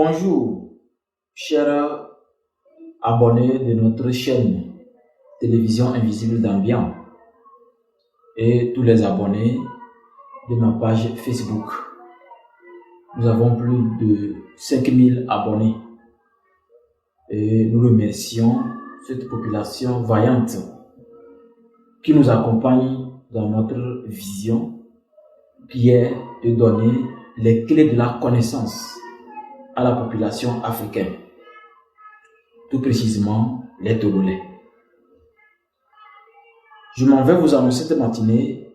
Bonjour, chers abonnés de notre chaîne Télévision Invisible d'Ambiance et tous les abonnés de ma page Facebook. Nous avons plus de 5000 abonnés et nous remercions cette population vaillante qui nous accompagne dans notre vision qui est de donner les clés de la connaissance à la population africaine, tout précisément les Togolais. Je m'en vais vous annoncer cette matinée.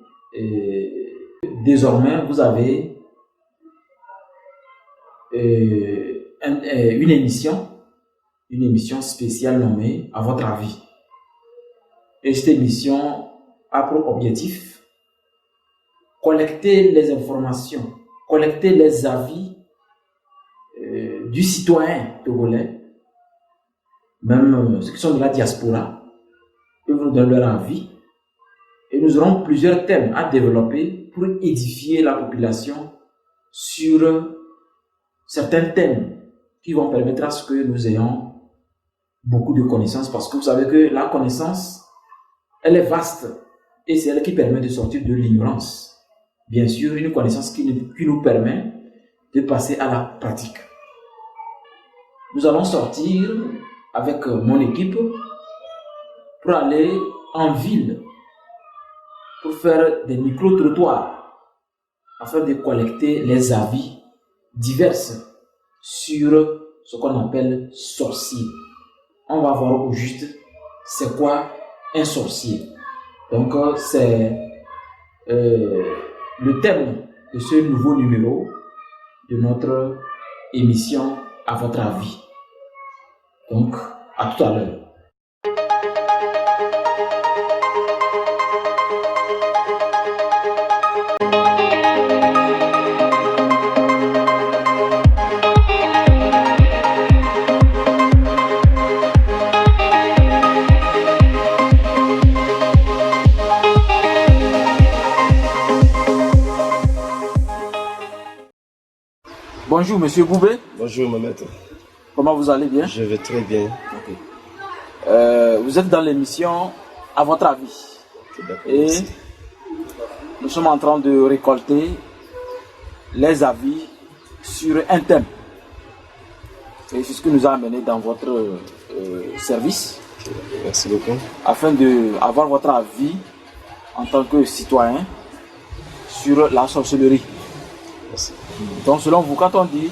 Désormais, vous avez une émission spéciale nommée À votre avis. Et cette émission a pour objectif collecter les informations, collecter les avis du citoyen togolais, même ceux qui sont de la diaspora, peuvent nous donner leur avis. Et nous aurons plusieurs thèmes à développer pour édifier la population sur certains thèmes qui vont permettre à ce que nous ayons beaucoup de connaissances, parce que vous savez que la connaissance, elle est vaste et c'est elle qui permet de sortir de l'ignorance. Bien sûr, une connaissance qui nous permet de passer à la pratique. Nous allons sortir avec mon équipe pour aller en ville, pour faire des micro-trottoirs afin de collecter les avis divers sur ce qu'on appelle sorcier. On va voir au juste c'est quoi un sorcier. Donc c'est le thème de ce nouveau numéro de notre émission À votre avis. Donc à tout à l'heure. Bonjour Monsieur Boubé. Bonjour Mohamed. Comment vous allez bien? Je vais très bien. Okay. Vous êtes dans l'émission À votre avis. Et merci. Nous sommes en train de récolter les avis sur un thème. Et c'est ce qui nous a amené dans votre service. Merci beaucoup. Afin d'avoir votre avis en tant que citoyen sur la sorcellerie. Merci. Donc selon vous, quand on dit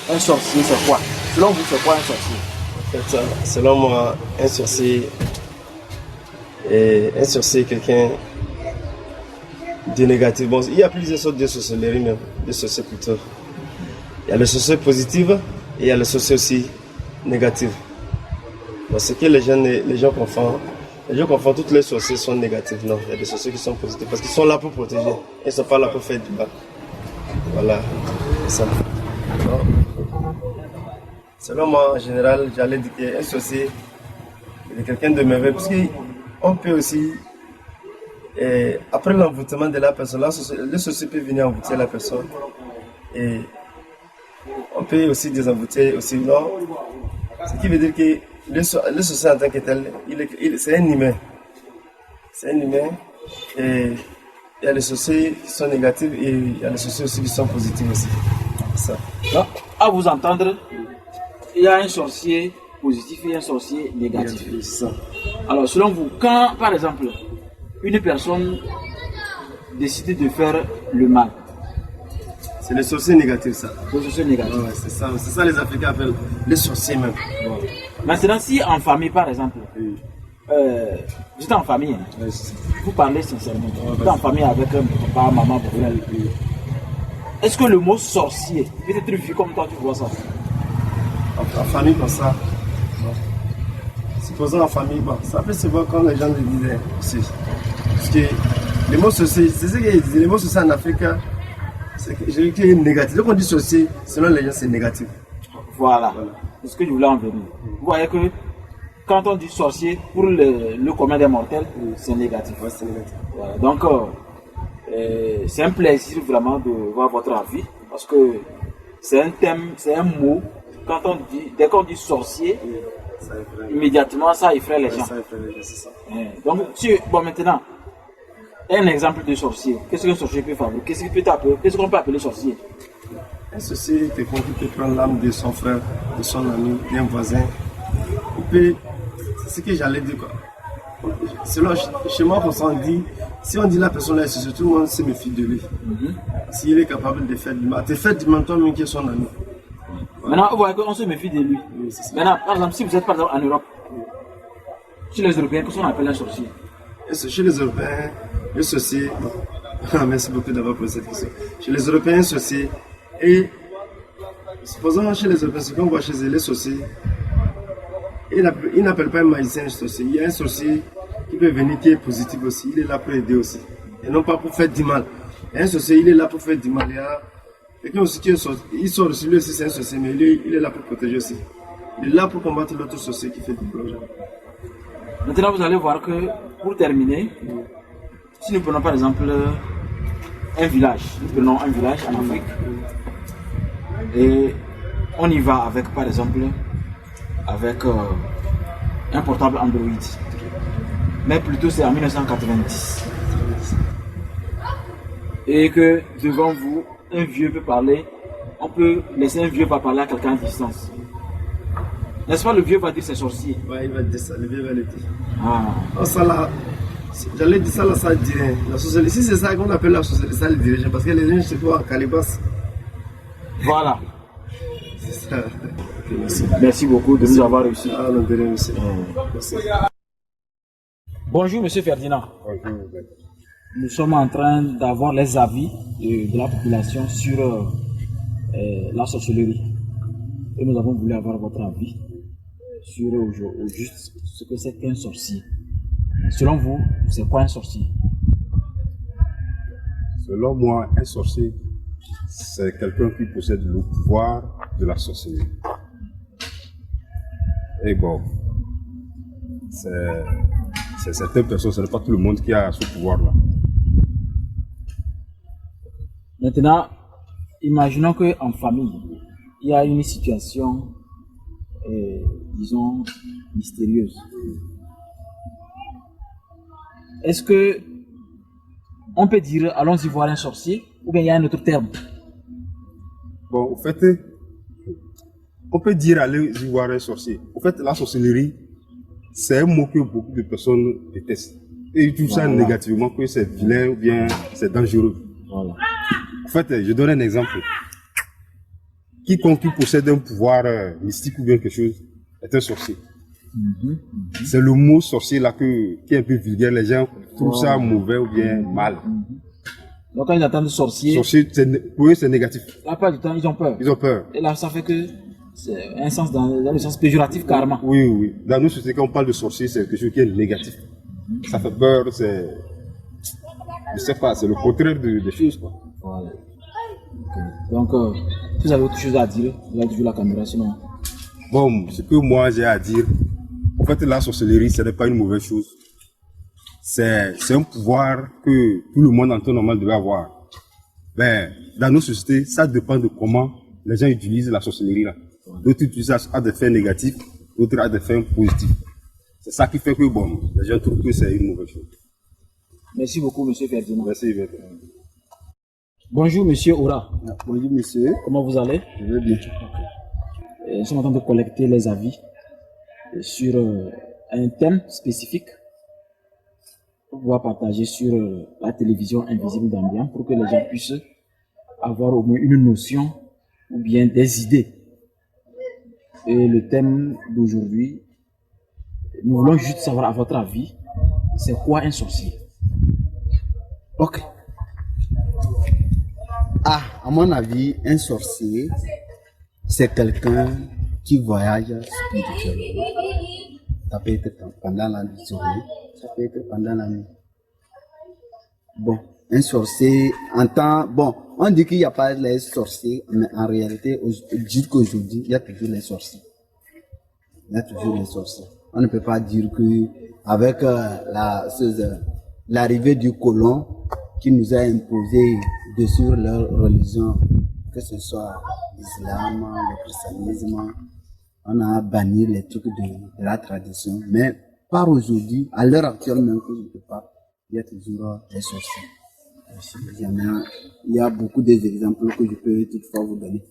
un sorcier, c'est quoi? Selon vous, c'est quoi un sorcier? En fait, selon moi, un sorcier est quelqu'un de négatif. Bon, il y a plusieurs sortes de sorcellerie, même, de sorciers plutôt. Il y a le sorcier positif et il y a le sorcier aussi négatif. Bon, ce que les gens confondent. Les gens confondent, toutes les sorciers sont négatifs. Non, il y a des sorciers qui sont positifs parce qu'ils sont là pour protéger. Ils ne sont pas là pour faire du mal. Voilà, c'est ça. Alors, selon moi, en général, j'allais dire qu'un sorcier est quelqu'un de merveilleux, parce qu'on peut aussi, après l'envoûtement de la personne, le sorcier peut venir envoûter la personne, et on peut aussi désenvoûter aussi. Non, ce qui veut dire que le sorcier en tant que tel, c'est un humain. C'est un humain, et il y a les sorciers qui sont négatifs et il y a les sorciers aussi qui sont positifs aussi. Ça. Donc, à vous entendre, il y a un sorcier positif et un sorcier négatif. Ça. Alors, selon vous, quand, par exemple, une personne décide de faire le mal, c'est le sorcier négatif, ça. le sorcier négatif. Ouais, c'est ça les Africains appellent les sorciers même. Bon. Maintenant, si en famille, par exemple, vous êtes en famille, hein, Ouais, vous parlez sincèrement, vous êtes en famille avec un papa, maman, votre frère. Est-ce que le mot sorcier peut être vu comme toi tu vois ça? en famille comme ça. Bon. Supposons en famille, bon, ça peut se voir quand les gens le disent aussi. Parce que les mots sorcier, c'est ce qu'ils disent, les mots sorcier en Afrique, c'est négatif. Donc on dit sorcier, selon les gens c'est négatif. Voilà. C'est ce que je voulais en venir. Vous voyez que quand on dit sorcier, pour le commun des mortels, c'est négatif. Ouais, c'est négatif. Voilà. Donc, c'est un plaisir vraiment de voir votre avis, parce que c'est un thème, c'est un mot. Dès qu'on dit sorcier, immédiatement ça effraie les gens. Ça effraie les gens, c'est ça. Donc, bon, maintenant, un exemple de sorcier. Qu'est-ce qu'un sorcier peut faire? Qu'est-ce qu'on peut appeler sorcier? Un sorcier est quelqu'un qui peut prendre l'âme de son frère, de son ami, d'un voisin. Il peut, c'est ce que j'allais dire quoi. Selon, chez moi, si on dit la personne est sorcier, tout le monde se méfie de lui. S'il est capable de faire du mal, toi-même qui est son ami. Maintenant, vous voyez qu'on se méfie de lui. Oui, c'est ça. Maintenant, par exemple, si vous êtes par exemple en Europe, chez les Européens, qu'est-ce qu'on appelle un sorcier? Chez les Européens, le sorcier. Merci beaucoup d'avoir posé cette question. Chez les Européens, un sorcier. Et supposons chez les Européens, ce qu'on voit chez eux, les sorciers, ils n'appellent pas un magicien un sorcier. Il y a un sorcier qui peut venir, qui est positif aussi. Il est là pour aider aussi. Et non pas pour faire du mal. Et un sorcier, il est là pour faire du mal. Il y a quelqu'un aussi qui est sorcier. Il sort aussi, lui aussi c'est un sorcier, mais lui, il est là pour protéger aussi. Il est là pour combattre l'autre sorcier qui fait du mal. Maintenant, vous allez voir que, pour terminer, si nous prenons par exemple un village, nous prenons un village en Afrique, et on y va avec, par exemple, avec un portable Android, mais plutôt c'est en 1990, et que devant vous, un vieux peut parler, on peut laisser un vieux parler à quelqu'un à distance. N'est-ce pas, le vieux va dire c'est sorcier? Ouais, il va dire ça, le vieux va le dire. Ah. Ça là, j'allais dire ça là, ça dirait. La société, si c'est ça qu'on appelle la société, ça le dirait, parce que les gens, c'est quoi, en calebasse. Voilà. C'est ça. Okay, merci. Merci beaucoup de nous avoir réussi. Ah, non, de rien, monsieur. Merci. Bonjour, monsieur Ferdinand. Bonjour. Nous sommes en train d'avoir les avis de la population sur la sorcellerie. Et nous avons voulu avoir votre avis sur au juste ce que c'est qu'un sorcier. Selon vous, c'est quoi un sorcier? Selon moi, un sorcier, c'est quelqu'un qui possède le pouvoir de la sorcellerie. Et bon, c'est certaines personnes, ce n'est pas tout le monde qui a ce pouvoir-là. Maintenant, imaginons qu'en famille, il y a une situation, disons, mystérieuse. Est-ce que on peut dire allons-y voir un sorcier, ou bien il y a un autre terme? Bon, en fait, on peut dire aller y voir un sorcier. En fait, la sorcellerie, c'est un mot que beaucoup de personnes détestent. Et ils trouvent ça négativement, que c'est vilain ou bien c'est dangereux. Voilà. En fait, je donne un exemple. Quiconque qui possède un pouvoir mystique ou bien quelque chose est un sorcier. C'est le mot sorcier là qui est un peu vulgaire. Les gens trouvent ça mauvais ou bien mal. Donc quand ils entendent sorcier, pour eux c'est négatif. La plupart du temps ils ont peur. Ils ont peur. Et là ça fait que c'est un sens dans le sens péjoratif carrément. Oui, oui. Dans nos sociétés, quand on parle de sorcier, c'est quelque chose qui est négatif. Ça fait peur, c'est... Je sais pas, c'est le contraire des choses, quoi. Voilà. Okay. Donc, si vous avez autre chose à dire, vous avez toujours la caméra, sinon... Bon, ce que moi j'ai à dire, en fait, la sorcellerie, ce n'est pas une mauvaise chose. C'est un pouvoir que tout le monde en temps normal devait avoir. Mais dans nos sociétés, ça dépend de comment les gens utilisent la sorcellerie là. D'autres utilisent ça à des fins négatifs, d'autres à des fins positifs. C'est ça qui fait que bon, les gens trouvent que c'est une mauvaise chose. Merci beaucoup, monsieur Ferdinand. Merci. Bonjour, monsieur Oura. Bonjour, monsieur. Comment vous allez? Je vais bien. Nous sommes en train de collecter les avis sur un thème spécifique pour pouvoir partager sur la télévision invisible d'Ambiance pour que les gens puissent avoir au moins une notion ou bien des idées. Et le thème d'aujourd'hui, nous voulons juste savoir à votre avis, c'est quoi un sorcier? Ok. Ah, à mon avis, un sorcier, c'est quelqu'un qui voyage spirituellement. Ça peut être pendant la journée, ça peut être pendant la nuit. Bon, un sorcier, bon, on dit qu'il n'y a pas les sorciers, mais en réalité, jusqu'aujourd'hui, il y a toujours les sorciers. Il y a toujours les sorciers. On ne peut pas dire que avec l'arrivée du colon qui nous a imposé de suivre leur religion, que ce soit l'islam, le christianisme. On a banni les trucs de la tradition. Mais par aujourd'hui, à l'heure actuelle même que je te parle, il y a toujours des sorciers. Il y a beaucoup d'exemples que je peux toutefois vous donner.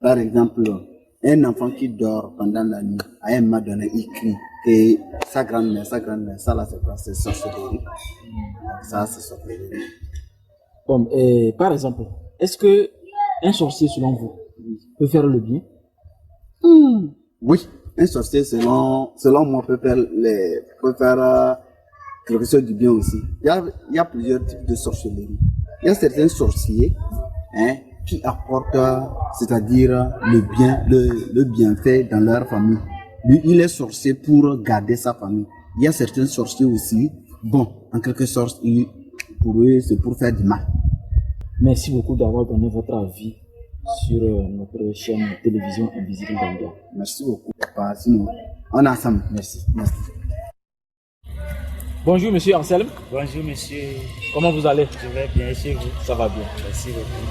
Par exemple, un enfant qui dort pendant la nuit, à un moment donné, il crie que sa grand-mère, ça là c'est quoi? C'est sorcellerie. Ça c'est sorcellerie. Bon, par exemple, est-ce que un sorcier, selon vous, peut faire le bien? Oui, un sorcier, selon moi, peut faire quelque chose du bien aussi. Il y a plusieurs types de sorcellerie. Il y a certains sorciers qui apportent, c'est-à-dire le bienfait dans leur famille. Lui, il est sorcier pour garder sa famille. Il y a certains sorciers aussi, bon, en quelque sorte, pour eux, c'est pour faire du mal. Merci beaucoup d'avoir donné votre avis sur notre chaîne télévision Invisible Gambia. Merci beaucoup, papa. Sinon, on est ensemble. Merci. Bonjour, monsieur Anselme. Bonjour, monsieur. Comment vous allez? Je vais bien chez vous. Ça va bien. Merci beaucoup.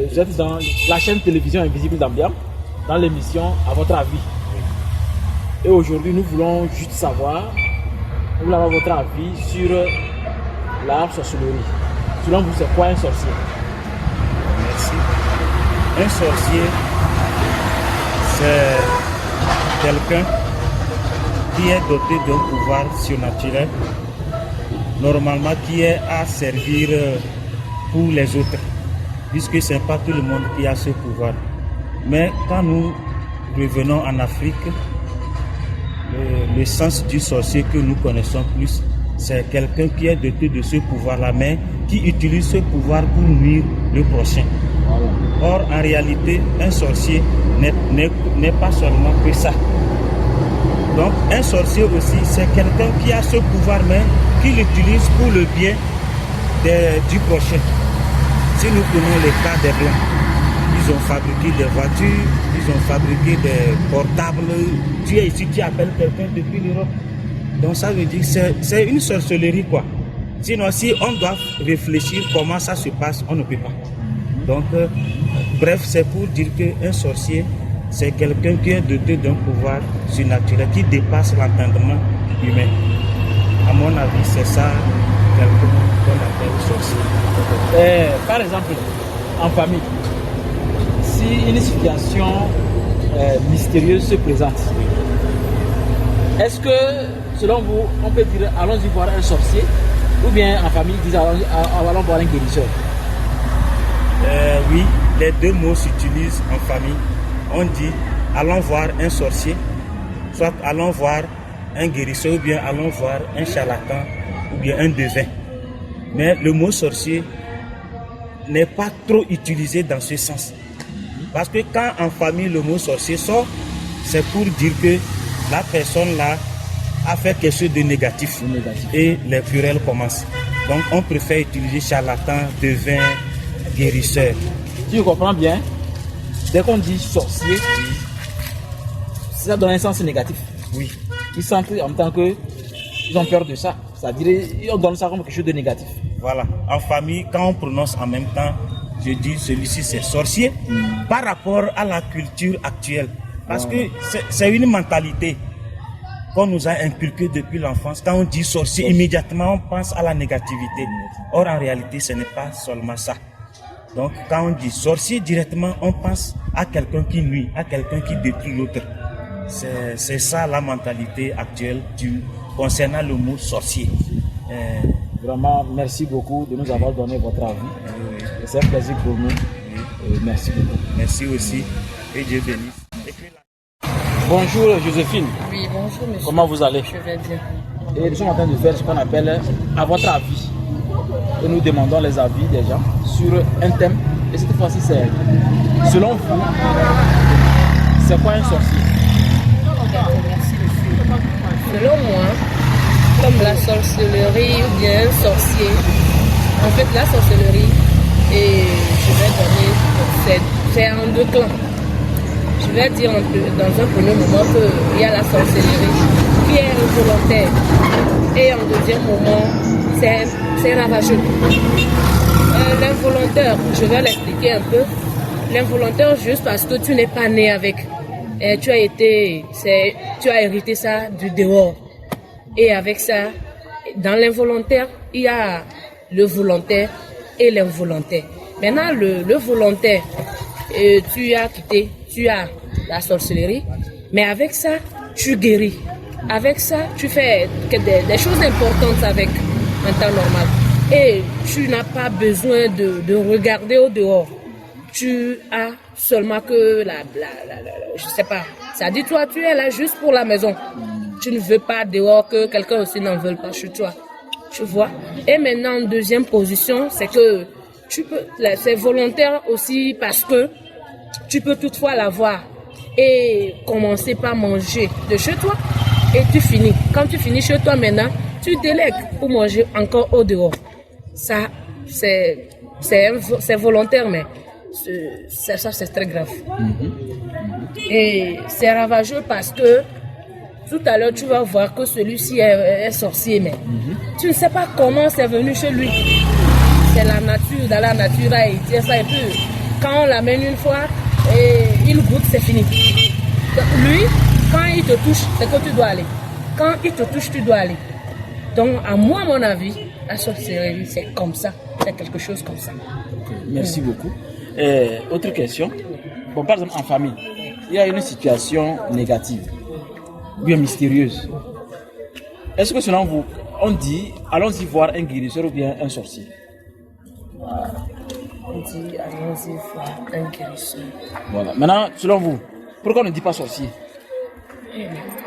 Vous êtes dans la chaîne télévision Invisible Gambia, dans l'émission À votre avis. Et aujourd'hui, nous voulons juste savoir, nous voulons avoir votre avis sur la sorcellerie. Selon vous, c'est quoi un sorcier? Merci. Un sorcier, c'est quelqu'un qui est doté d'un pouvoir surnaturel, normalement qui est à servir pour les autres, puisque ce n'est pas tout le monde qui a ce pouvoir. Mais quand nous revenons en Afrique, le sens du sorcier que nous connaissons plus, c'est quelqu'un qui est doté de ce pouvoir-là, mais qui utilise ce pouvoir pour nuire le prochain. Or, en réalité, un sorcier n'est pas seulement que ça. Donc, un sorcier aussi, c'est quelqu'un qui a ce pouvoir, mais qui l'utilise pour le bien du prochain. Si nous prenons le cas des Blancs, ils ont fabriqué des voitures, ils ont fabriqué des portables. Tu es ici, tu appelles quelqu'un depuis l'Europe. Donc ça veut dire que c'est une sorcellerie quoi. Sinon si on doit réfléchir comment ça se passe, on ne peut pas. Donc bref, c'est pour dire qu'un sorcier, c'est quelqu'un qui est doté d'un pouvoir surnaturel qui dépasse l'entendement humain. À mon avis, c'est ça quelqu'un qu'on appelle sorcier. Par exemple, en famille, si une situation mystérieuse se présente, est-ce que, selon vous, on peut dire allons-y voir un sorcier, ou bien en famille ils disent allons voir un guérisseur? Oui, les deux mots s'utilisent en famille. On dit allons voir un sorcier, soit allons voir un guérisseur, ou bien allons voir un charlatan, ou bien un devin. Mais le mot sorcier n'est pas trop utilisé dans ce sens. Parce que quand en famille le mot sorcier sort, c'est pour dire que la personne là a fait quelque chose de négatif et les querelles commencent. Donc on préfère utiliser charlatan, devin, guérisseur. Si je comprends bien, dès qu'on dit sorcier, ça donne un sens négatif. Oui. Ils sentent en tant que ils ont peur de ça. C'est-à-dire on donne ça comme quelque chose de négatif. Voilà. En famille, quand on prononce en même temps, je dis celui-ci c'est sorcier par rapport à la culture actuelle. Parce que c'est une mentalité qu'on nous a inculquée depuis l'enfance. Quand on dit sorcier, immédiatement on pense à la négativité. Or en réalité, ce n'est pas seulement ça. Donc quand on dit sorcier, directement on pense à quelqu'un qui nuit, à quelqu'un qui détruit l'autre. C'est ça la mentalité actuelle concernant le mot sorcier. Vraiment, merci beaucoup de nous avoir donné votre avis. C'est un plaisir pour nous. Merci beaucoup. Merci aussi. Et Dieu bénisse. Bonjour Joséphine. Oui, bonjour monsieur. Comment vous allez? Je vais bien. Et nous sommes en train de faire ce qu'on appelle à votre avis. Et nous demandons les avis des gens sur un thème. Et cette fois-ci, c'est selon vous, c'est quoi un sorcier? Merci monsieur. Selon moi, comme la sorcellerie ou bien un sorcier, en fait la sorcellerie, et je vais donner, c'est en deux clans. Je vais dire dans un premier moment qu'il y a la sorcellerie qui est involontaire. Et en deuxième moment, c'est ravageux. L'involontaire, je vais l'expliquer un peu. l'involontaire juste parce que tu n'es pas né avec. Et tu as hérité ça du dehors. Et avec ça, dans l'involontaire, il y a le volontaire et l'involontaire. Maintenant, le volontaire, tu as la sorcellerie, mais avec ça, tu guéris. Avec ça, tu fais des choses importantes avec un temps normal. Et tu n'as pas besoin de regarder au dehors. Tu as seulement que je sais pas. Ça dit toi, tu es là juste pour la maison. Tu ne veux pas dehors que quelqu'un aussi n'en veuille pas chez toi. Tu vois. Et maintenant, en deuxième position, c'est que c'est volontaire aussi parce que tu peux toutefois l'avoir et commencer par manger de chez toi et tu finis. Quand tu finis chez toi maintenant, tu délègues pour manger encore au dehors. Ça, c'est volontaire, mais ça c'est très grave. Et c'est ravageux parce que tout à l'heure, tu vas voir que celui-ci est sorcier, mais tu ne sais pas comment c'est venu chez lui. C'est la nature, dans la nature, il tient ça et puis quand on l'amène une fois, et il goûte, c'est fini. Donc, lui, quand il te touche, c'est que tu dois aller. Quand il te touche, tu dois aller. Donc, à mon avis, la sorcellerie, c'est comme ça. C'est quelque chose comme ça. Merci beaucoup. Autre question. Bon, par exemple, en famille, il y a une situation négative, bien mystérieuse. Est-ce que selon vous, on dit, allons-y voir un guérisseur ou bien un sorcier? On dit, allons-y voir un guérisseur. Voilà. Maintenant, selon vous, pourquoi on ne dit pas sorcier?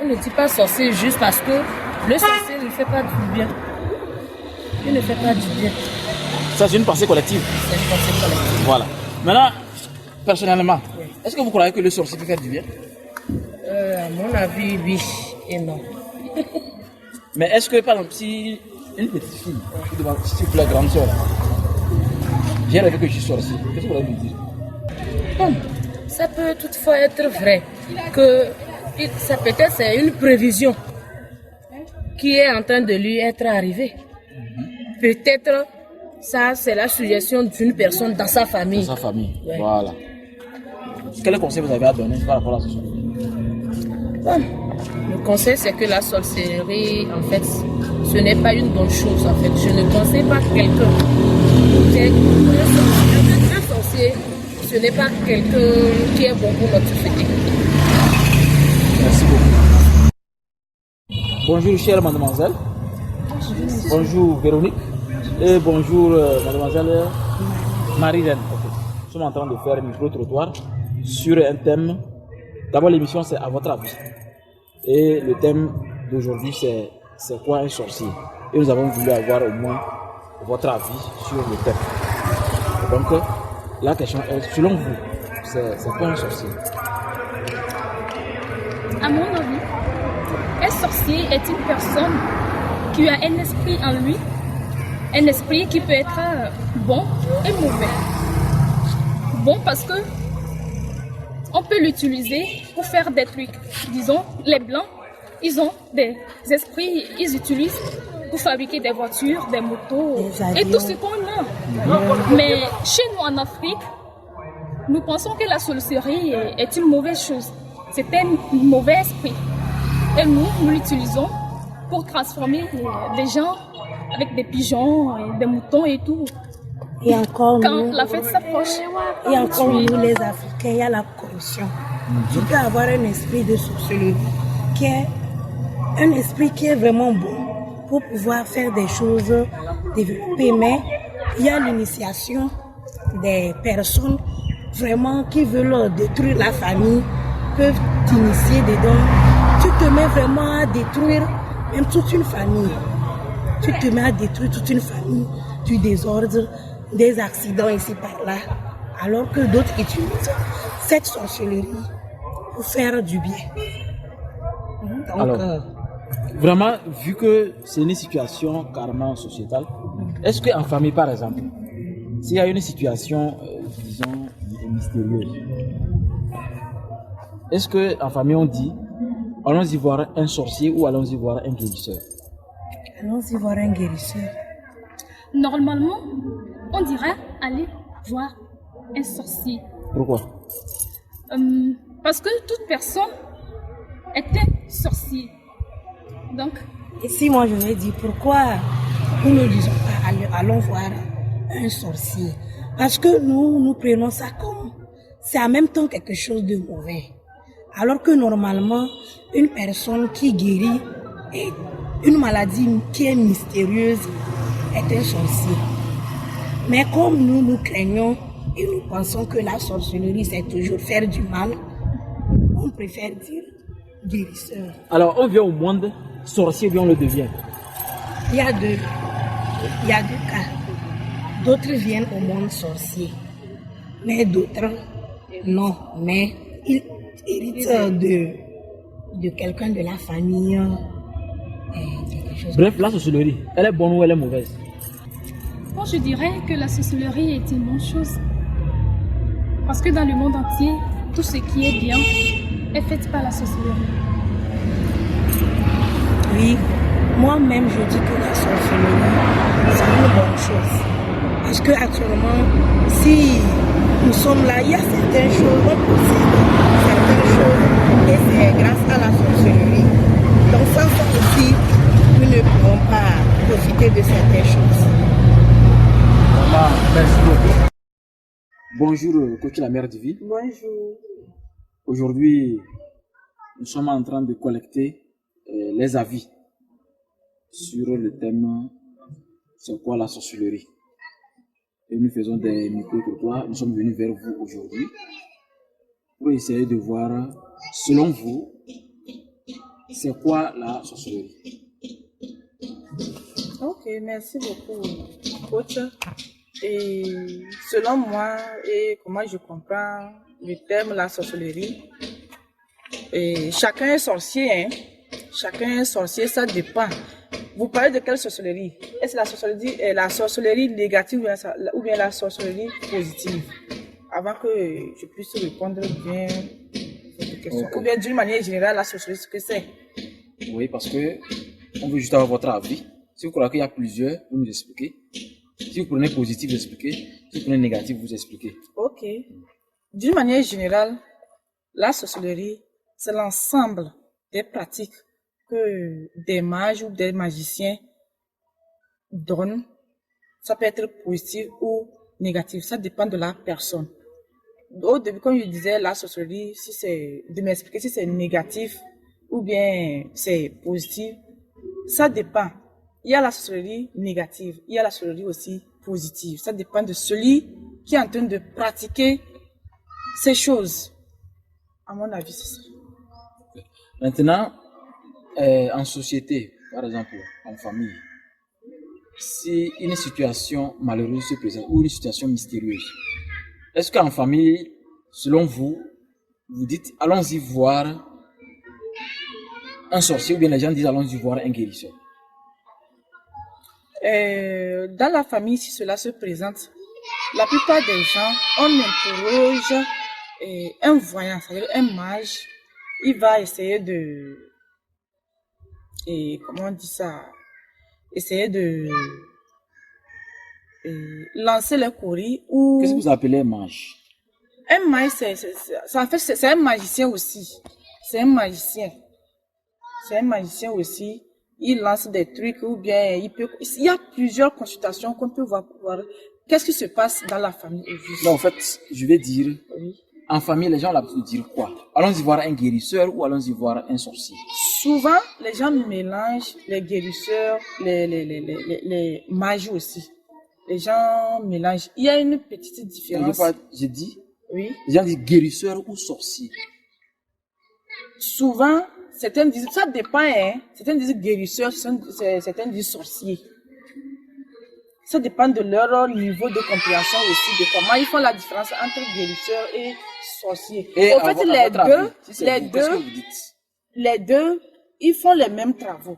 On ne dit pas sorcier juste parce que le sorcier ne fait pas du bien. Il ne fait pas du bien. Ça, c'est une pensée collective. C'est une pensée collective. Voilà. Maintenant, personnellement, est-ce que vous croyez que le sorcier peut faire du bien? À mon avis, oui et non. Mais est-ce que, par exemple, si une petite fille qui demande si tu la grande soeur, j'ai rêvé que je suis sorcier, qu'est-ce que vous allez lui dire? Bon, ça peut toutefois être vrai que ça peut-être c'est une prévision qui est en train de lui être arrivée. Peut-être ça c'est la suggestion d'une personne dans sa famille. Dans sa famille, Ouais. voilà. Quel conseil vous avez à donner par rapport à ce sujet? Bon, le conseil c'est que la sorcellerie, en fait, ce n'est pas une bonne chose. En fait, je ne conseille pas quelqu'un. Un sorcier, ce n'est pas quelqu'un qui est bon pour notre société. Merci beaucoup. Bonjour chère mademoiselle. Bonjour Véronique. Et bonjour mademoiselle Marie-Reine. Nous sommes en train de faire un micro-trottoir sur un thème. D'abord l'émission c'est à votre avis. Et le thème d'aujourd'hui c'est quoi un sorcier? Et nous avons voulu avoir au moins votre avis sur le thème. Donc la question est, selon vous, c'est quoi un sorcier? À mon avis, un sorcier est une personne qui a un esprit en lui, un esprit qui peut être bon et mauvais. Bon parce que on peut l'utiliser pour faire des trucs. Disons, les blancs, ils ont des esprits, ils utilisent pour fabriquer des voitures, des motos et tout ce qu'on a. Mais chez nous en Afrique, nous pensons que la sorcellerie est une mauvaise chose. C'est un mauvais esprit. Et nous l'utilisons pour transformer les gens avec des pigeons, et des moutons et tout. Et encore Quand nous, la fête s'approche, et encore nous les Africains, il y a la corruption. Tu peux avoir un esprit de sorcellerie qui est un esprit qui est vraiment bon pour pouvoir faire des choses développées, mais il y a l'initiation des personnes vraiment qui veulent détruire la famille, peuvent t'initier dedans. Tu te mets vraiment à détruire même toute une famille. Tu te mets à détruire toute une famille, du désordre, des accidents ici par là, alors que d'autres utilisent cette sorcellerie pour faire du bien. Donc, Alors, vraiment, vu que c'est une situation carrément sociétale, est-ce qu'en famille, par exemple, s'il y a une situation, disons, mystérieuse, est-ce qu'en famille on dit, allons-y voir un sorcier ou allons-y voir un guérisseur? allons-y voir un guérisseur. normalement, on dira aller voir un sorcier. Pourquoi? Parce que toute personne était sorcier. Donc, ici, moi, je vais dire pourquoi nous ne disons pas allons voir un sorcier. Parce que nous prenons ça comme c'est en même temps quelque chose de mauvais. Alors que normalement, une personne qui guérit une maladie qui est mystérieuse est un sorcier. Mais comme nous craignons et nous pensons que la sorcellerie, c'est toujours faire du mal, on préfère dire guérisseur. Alors, on vient au monde sorcier, bien on le devient. Il y a deux cas. D'autres viennent au monde sorcier, mais d'autres non. Mais ils héritent de quelqu'un de la famille. Quelque chose. Bref, la sorcellerie, elle est bonne ou elle est mauvaise? moi, je dirais que la sorcellerie est une bonne chose. Parce que dans le monde entier, tout ce qui est bien est fait par la sorcellerie. Oui, moi-même, je dis que la sorcellerie, c'est une bonne chose. Parce qu'actuellement, si nous sommes là, il y a certaines choses, on possède certaines choses, et c'est grâce à la sorcellerie. Donc sans ça aussi, nous ne pouvons pas profiter de certaines choses. Voilà, merci beaucoup. Bonjour, coach La Mère Divine. Bonjour. Aujourd'hui, nous sommes en train de collecter les avis sur le thème c'est quoi la sorcellerie. Et nous faisons des micro-trottoirs. Nous sommes venus vers vous aujourd'hui pour essayer de voir, selon vous, c'est quoi la sorcellerie. Ok, merci beaucoup, coach. Et selon moi, et comment je comprends le terme la sorcellerie, et chacun est sorcier, hein? Chacun est sorcier, ça dépend. Vous parlez de quelle sorcellerie? Est-ce la sorcellerie négative ou bien la sorcellerie positive? Avant que je puisse répondre bien à cette question. Okay. Ou bien d'une manière générale, la sorcellerie, ce que c'est? Oui, parce que on veut juste avoir votre avis. Si vous croyez qu'il y a plusieurs, vous nous expliquez. Si vous prenez positif, vous expliquez. Si vous prenez négatif, vous expliquez. Ok. D'une manière générale, la sorcellerie, c'est l'ensemble des pratiques que des mages ou des magiciens donnent. Ça peut être positif ou négatif. Ça dépend de la personne. Au début, comme je disais, la sorcellerie, si c'est de m'expliquer si c'est négatif ou bien c'est positif, ça dépend. Il y a la sorcellerie négative, il y a la sorcellerie aussi positive. Ça dépend de celui qui est en train de pratiquer ces choses. À mon avis, c'est ça. Maintenant, en société, par exemple, en famille, si une situation malheureuse se présente ou une situation mystérieuse, est-ce qu'en famille, selon vous, vous dites allons-y voir un sorcier ou bien les gens disent allons-y voir un guérisseur? Dans la famille, si cela se présente, la plupart des gens, on interroge un voyant, c'est-à-dire un mage. Il va essayer de, comment on dit ça, essayer de lancer le courrier ou... Qu'est-ce que vous appelez mage? Un mage, c'est un magicien aussi. C'est un magicien. C'est un magicien aussi. Il lance des trucs ou bien il y a plusieurs consultations qu'on peut voir. Qu'est-ce qui se passe dans la famille aujourd'hui? Non, en fait, je vais dire, Oui. en famille, les gens ont l'habitude de dire quoi? Allons-y voir un guérisseur ou allons-y voir un sorcier? Souvent, les gens mélangent les guérisseurs, les mages aussi. Les gens mélangent. Il y a une petite différence. J'ai dit, oui. Les gens disent guérisseur ou sorcier. Souvent, certains disent, ça dépend, hein. Certains disent guérisseurs, certains disent sorciers. Ça dépend de leur niveau de compréhension aussi, de comment ils font la différence entre guérisseur et sorcier. Et en fait, les deux, ils font les mêmes travaux.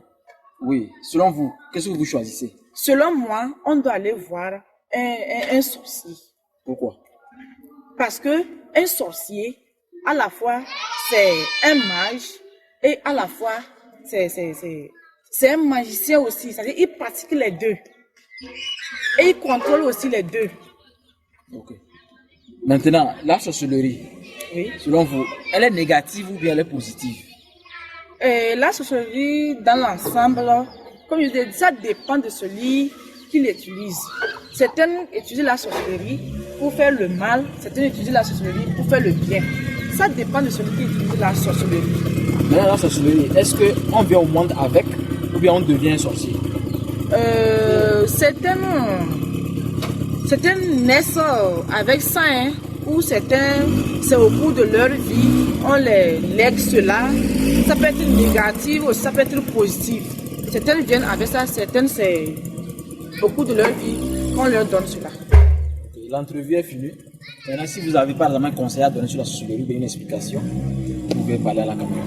Oui. Selon vous, qu'est-ce que vous choisissez? Selon moi, on doit aller voir un sorcier. Pourquoi? Parce que un sorcier, à la fois, c'est un mage et à la fois, c'est un magicien aussi. C'est-à-dire il pratique les deux. Et il contrôle aussi les deux. Ok. Maintenant, la sorcellerie, Oui. selon vous, elle est négative ou bien elle est positive? Et la sorcellerie, dans l'ensemble, comme je dis, ça dépend de celui qui l'utilise. Certains utilisent la sorcellerie pour faire le mal, certains utilisent la sorcellerie pour faire le bien. Ça dépend de celui qui utilise la sorcellerie. Maintenant, la sorcellerie, est-ce qu'on vient au monde avec ou bien on devient un sorcier? Certains naissent avec ça, hein, ou certains, c'est au cours de leur vie, on les lègue cela. Ça peut être négatif ou ça peut être positif. Certains viennent avec ça, certains, c'est au cours de leur vie qu'on leur donne cela. L'entrevue est finie. Maintenant, si vous avez par exemple un conseil à donner sur la sorcellerie ou une explication, vous pouvez parler à la caméra.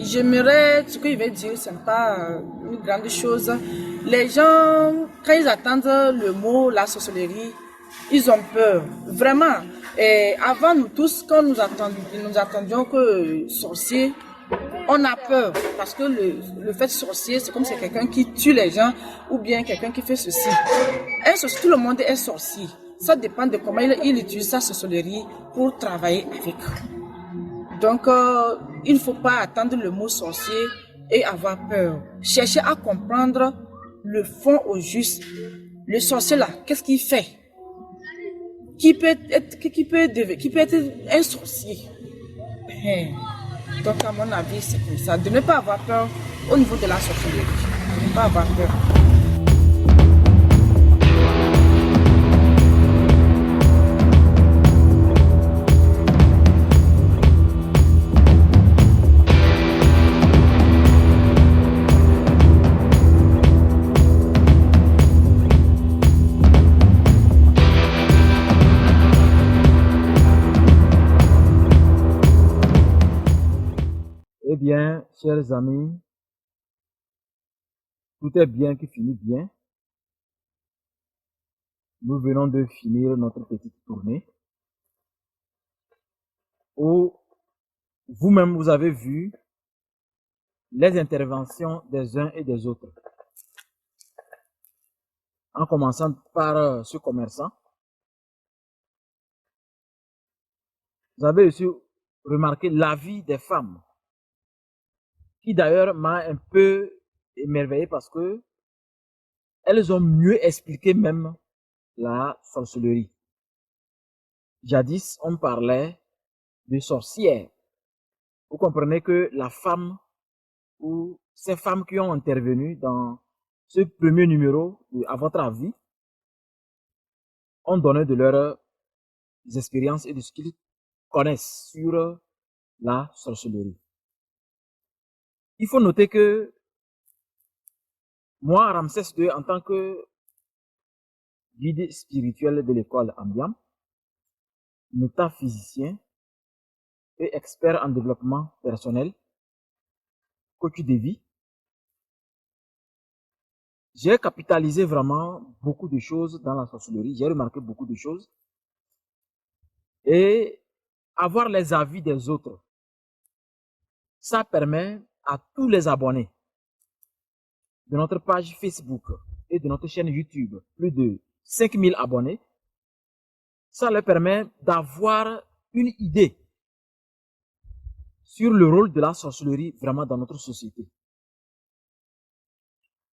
J'aimerais, ce que je vais dire, ce n'est pas une grande chose. Les gens, quand ils attendent le mot la sorcellerie, ils ont peur. Vraiment. Et avant nous tous, quand nous attendions que sorcier, on a peur. Parce que le fait de sorcier, c'est comme si c'est quelqu'un qui tue les gens ou bien quelqu'un qui fait ceci. Un sorcier, tout le monde est sorcier. Ça dépend de comment il utilise sa sorcellerie pour travailler avec. Donc, il ne faut pas attendre le mot sorcier et avoir peur. Chercher à comprendre le fond au juste. Le sorcier là, qu'est-ce qu'il fait? Qui peut être un sorcier? Donc, à mon avis, c'est comme ça. De ne pas avoir peur au niveau de la sorcellerie. De ne pas avoir peur. Eh bien, chers amis, tout est bien qui finit bien. Nous venons de finir notre petite tournée où vous-même vous avez vu les interventions des uns et des autres. En commençant par ce commerçant, vous avez aussi remarqué l'avis des femmes, qui d'ailleurs m'a un peu émerveillé parce que elles ont mieux expliqué même la sorcellerie. Jadis, on parlait de sorcières. Vous comprenez que la femme ou ces femmes qui ont intervenu dans ce premier numéro, à votre avis, ont donné de leurs expériences et de ce qu'ils connaissent sur la sorcellerie. Il faut noter que moi, Ramsès II, en tant que guide spirituel de l'école Ambiam, métaphysicien et expert en développement personnel, coach de vie, j'ai capitalisé vraiment beaucoup de choses dans la sorcellerie. J'ai remarqué beaucoup de choses. Et avoir les avis des autres, ça permet à tous les abonnés de notre page Facebook et de notre chaîne YouTube, plus de 5000 abonnés, ça leur permet d'avoir une idée sur le rôle de la sorcellerie vraiment dans notre société.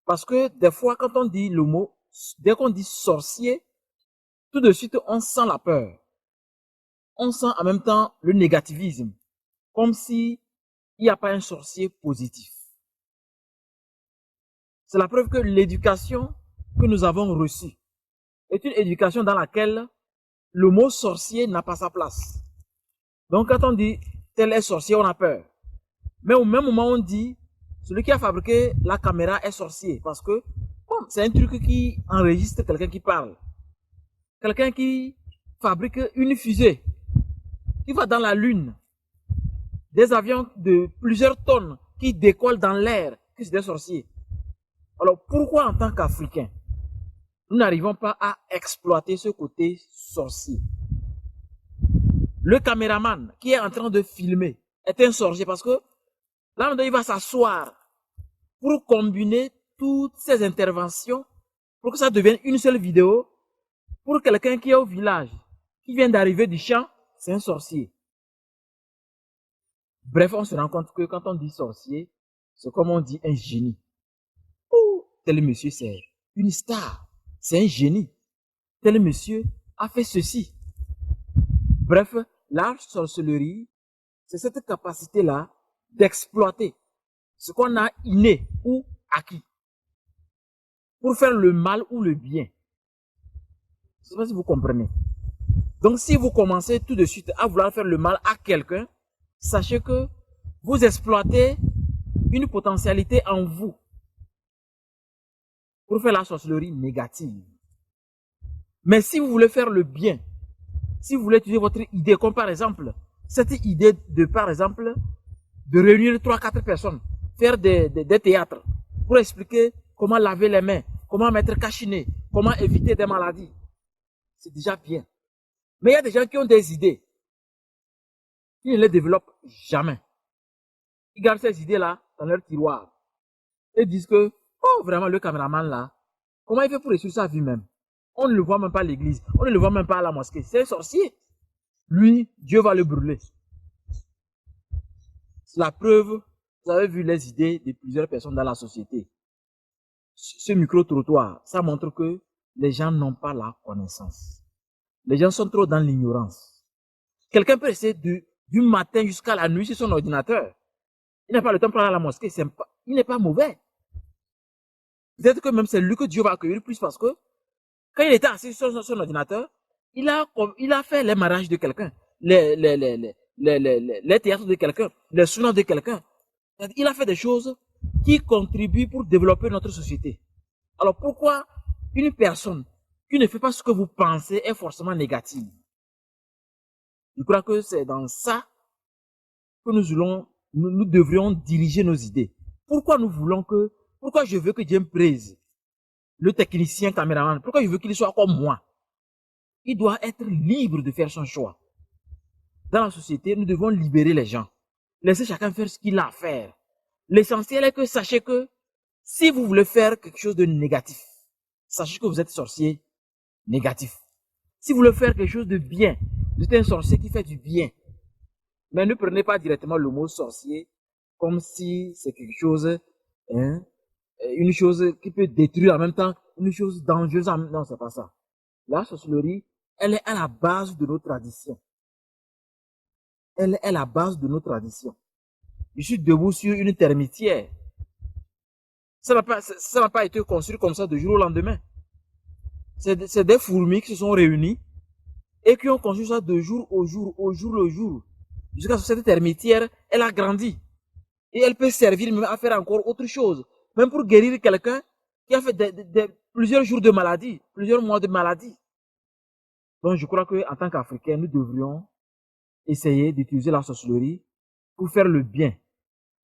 Parce que des fois, quand on dit le mot, dès qu'on dit sorcier, tout de suite, on sent la peur. On sent en même temps le négativisme, comme si il n'y a pas un sorcier positif. C'est la preuve que l'éducation que nous avons reçue est une éducation dans laquelle le mot sorcier n'a pas sa place. Donc quand on dit tel est sorcier, on a peur. Mais au même moment, on dit celui qui a fabriqué la caméra est sorcier. Parce que c'est un truc qui enregistre quelqu'un qui parle. Quelqu'un qui fabrique une fusée qui va dans la lune. Des avions de plusieurs tonnes qui décollent dans l'air, qui sont des sorciers. Alors pourquoi en tant qu'Africains, nous n'arrivons pas à exploiter ce côté sorcier? Le caméraman qui est en train de filmer est un sorcier parce que là, il va s'asseoir pour combiner toutes ces interventions pour que ça devienne une seule vidéo pour quelqu'un qui est au village, qui vient d'arriver du champ, c'est un sorcier. Bref, on se rend compte que quand on dit sorcier, c'est comme on dit un génie. Oh, tel monsieur, c'est une star. C'est un génie. Tel monsieur a fait ceci. Bref, la sorcellerie, c'est cette capacité-là d'exploiter ce qu'on a inné ou acquis pour faire le mal ou le bien. Je ne sais pas si vous comprenez. Donc, si vous commencez tout de suite à vouloir faire le mal à quelqu'un, sachez que vous exploitez une potentialité en vous pour faire la sorcellerie négative. Mais si vous voulez faire le bien, si vous voulez utiliser votre idée, comme par exemple, cette idée de, par exemple, de réunir 3-4 personnes, faire des théâtres pour expliquer comment laver les mains, comment mettre cachiné, comment éviter des maladies, c'est déjà bien. Mais il y a des gens qui ont des idées, qui ne les développent jamais. Ils gardent ces idées-là dans leur tiroir et disent que, oh, vraiment, le caméraman là, comment il fait pour réussir sa vie même? On ne le voit même pas à l'église, on ne le voit même pas à la mosquée. C'est un sorcier. Lui, Dieu va le brûler. C'est la preuve, vous avez vu les idées de plusieurs personnes dans la société. Ce micro-trottoir, ça montre que les gens n'ont pas la connaissance. Les gens sont trop dans l'ignorance. Quelqu'un peut rester du matin jusqu'à la nuit sur son ordinateur. Il n'a pas le temps pour aller à la mosquée. Il n'est pas mauvais. Peut-être que même c'est lui que Dieu va accueillir plus parce que quand il était assis sur son ordinateur, il a fait les mariages de quelqu'un, les théâtres de quelqu'un, les souvenirs de quelqu'un. Il a fait des choses qui contribuent pour développer notre société. Alors pourquoi une personne qui ne fait pas ce que vous pensez est forcément négative? Je crois que c'est dans ça que nous devrions diriger nos idées. Pourquoi je veux que Dieu me praise? Le technicien caméraman, pourquoi je veux qu'il soit comme moi? Il doit être libre de faire son choix. Dans la société, nous devons libérer les gens. Laissez chacun faire ce qu'il a à faire. L'essentiel est que sachez que si vous voulez faire quelque chose de négatif, sachez que vous êtes sorcier négatif. Si vous voulez faire quelque chose de bien, vous êtes un sorcier qui fait du bien. Mais ne prenez pas directement le mot sorcier comme si c'est quelque chose, une chose qui peut détruire en même temps, une chose dangereuse. Non, c'est pas ça. La sorcellerie, elle est à la base de nos traditions. Elle est la base de nos traditions. Je suis debout sur une termitière. Ça n'a pas été construit comme ça de jour au lendemain. C'est des fourmis qui se sont réunies et qui ont construit ça de jour au jour, au jour le jour. Jusqu'à ce que cette termitière, elle a grandi. Et elle peut servir même à faire encore autre chose. Même pour guérir quelqu'un qui a fait plusieurs jours de maladie, plusieurs mois de maladie. Donc je crois qu'en tant qu'Africains, nous devrions essayer d'utiliser la sorcellerie pour faire le bien.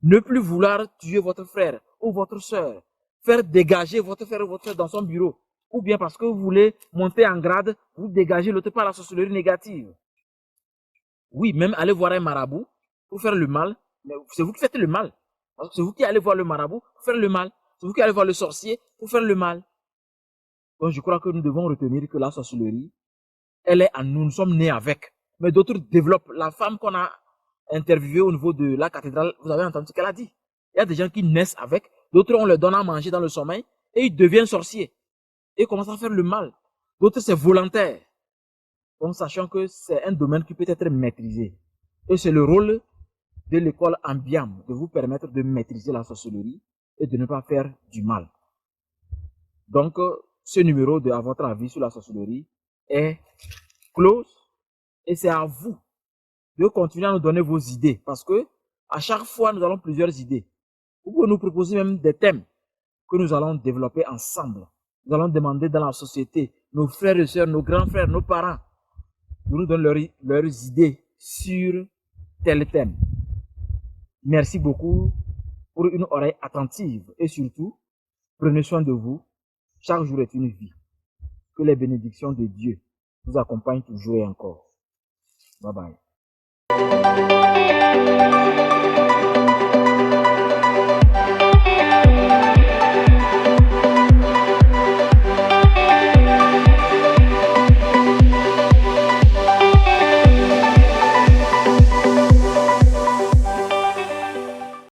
Ne plus vouloir tuer votre frère ou votre soeur, faire dégager votre frère ou votre soeur dans son bureau, ou bien parce que vous voulez monter en grade, vous dégagez l'autre par la sorcellerie négative. Oui, même aller voir un marabout pour faire le mal, mais c'est vous qui faites le mal. C'est vous qui allez voir le marabout pour faire le mal. C'est vous qui allez voir le sorcier pour faire le mal. Donc je crois que nous devons retenir que la sorcellerie, elle est en nous, nous sommes nés avec. Mais d'autres développent. La femme qu'on a interviewée au niveau de la cathédrale, vous avez entendu ce qu'elle a dit. Il y a des gens qui naissent avec, d'autres on leur donne à manger dans le sommeil et ils deviennent sorciers. Et ils commencent à faire le mal. D'autres c'est volontaire. Donc sachant que c'est un domaine qui peut être maîtrisé. Et c'est le rôle de l'école Ambiam de vous permettre de maîtriser la sorcellerie et de ne pas faire du mal. Donc ce numéro de à votre avis sur la sorcellerie est close et c'est à vous de continuer à nous donner vos idées parce que à chaque fois nous avons plusieurs idées. Vous pouvez nous proposer même des thèmes que nous allons développer ensemble. Nous allons demander dans la société, nos frères et sœurs, nos grands frères, nos parents, de nous donner leurs idées sur tel thème. Merci beaucoup pour une oreille attentive et surtout, prenez soin de vous. Chaque jour est une vie. Que les bénédictions de Dieu vous accompagnent toujours et encore. Bye bye.